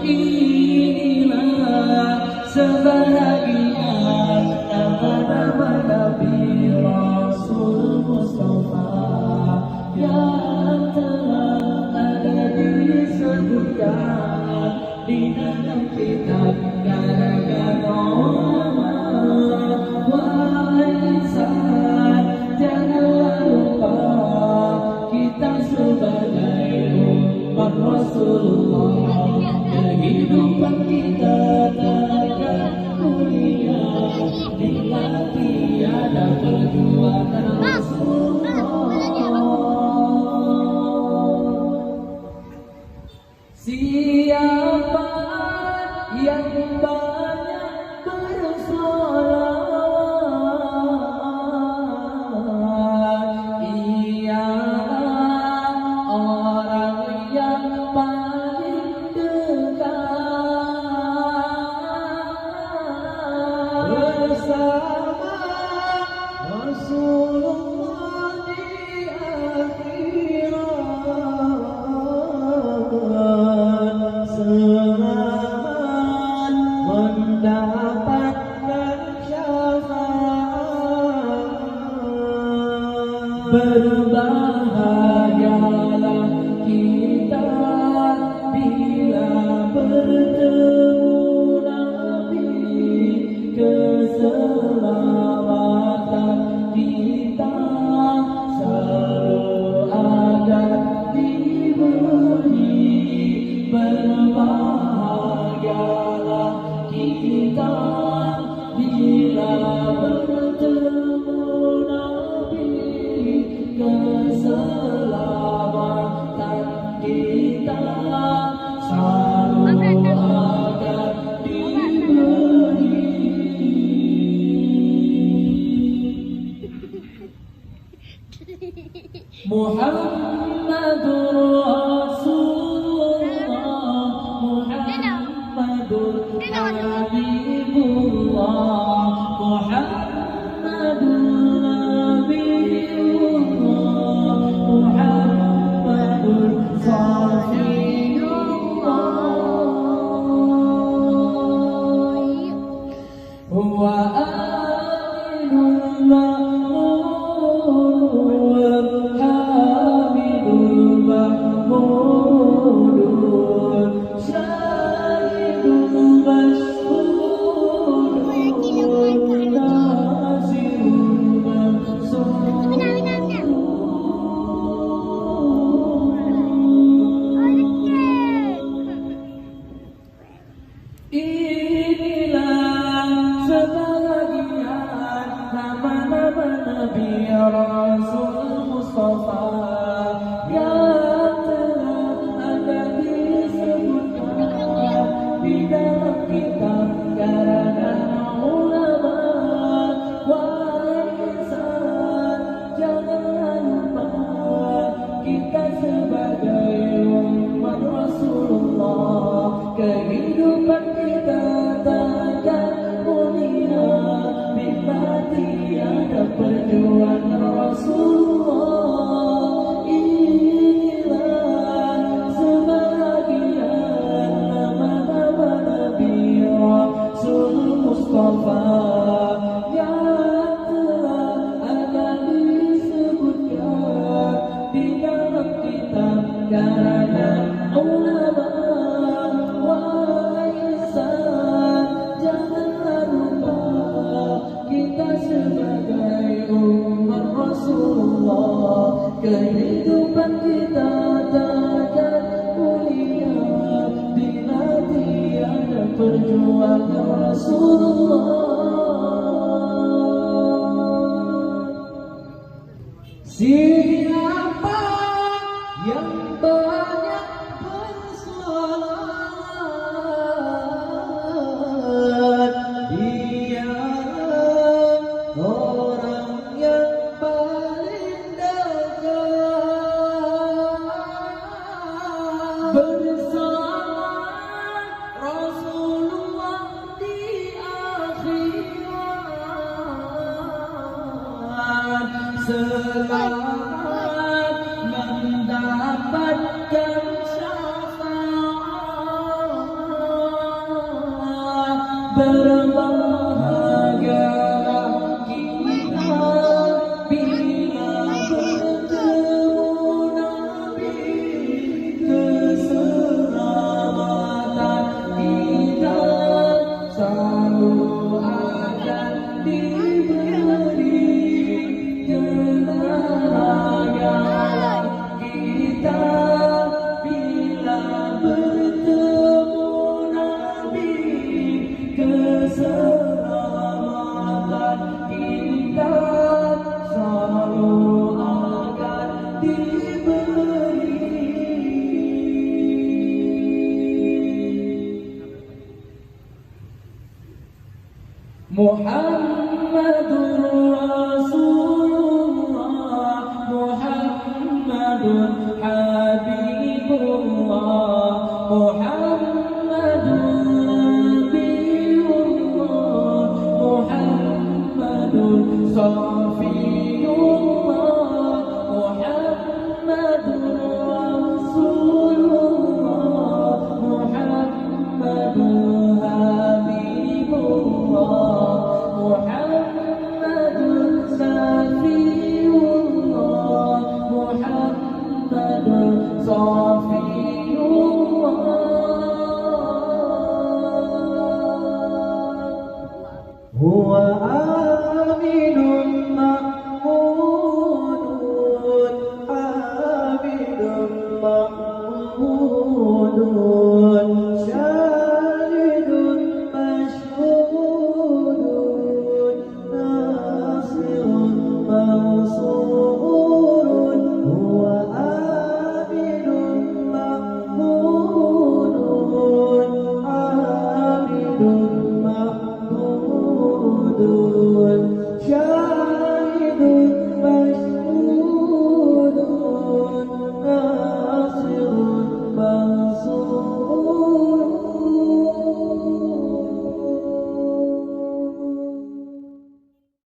inilah sebahagian nama-nama Nabi Rasul Mustafa yang telah ada disebutkan di dalam kitab karangan ulama. Wahai insan, janganlah lupa kita sebagai umat Rasulullah. Kehidupan kita takkan mulia bila tiada perjuangan Rasulullah. Siapa yang banyak bersolawat, ialah orang yang paling dekat bersama Rasulullah di akhirat. Selamat mendapatkan syafaat. Berbahagialah kita bila bertemu Nabi. Keselamatan kita selalu akan diberi. Berbahagialah kita bila bertemu Nabi. Keselamatan kita selalu akan diberi. Muhammadur Rasulullah, Muhammadur Habibullah, Muhammadur Nabiullah, Muhammadur Safiyullah. Huwa aminul ma'mun, hamidul mahmudun, syahidul mashhudun, nasirul mansur. Inilah sebahagian nama-nama Nabi Rasul Mustafa yang telah ada disebutkan di dalam kitab karangan ulama. Wahai insan, janganlah lupa kita sebagai umat Rasulullah. Kehidupan kita takkan mulia bila tiada perjuangan Rasulullah. Inilah sebahagian nama-nama Nabi Rasul Mustafa yang telah ada disebutkan di dalam kitab karangan ulama. Wahai insan, janganlah lupa kita sebagai umat Rasulullah. Kehidupan kita takkan mulia bila tiada perjuangan Rasulullah. Siapa yang banyak bersolawat, ialah orang yang paling dekat bersama Rasulullah di akhirat. Selamat mendapatkan syafaat. berbahagialah kita bila bertemu Nabi. Keselamatan kita selalu akan diberi. Berbahagialah kita bila bertemu Nabi. Keselamatan kita selalu akan diberi. Muhammadur Rasulullah, Muhammadun Habibullah, Muhammadun Nabiullah, Muhammadun Safiyullah, Muhammadun Rasulullah, Muhammadun Habibullah, Muhammadun Safiyullah, Muhammadun Safiyullah. Huwa aminun ma'munun, abidun ma'munun, syahidun mashhudun, nasirun mansurun. Huwa aminun ma'munun, abidun ma'munun,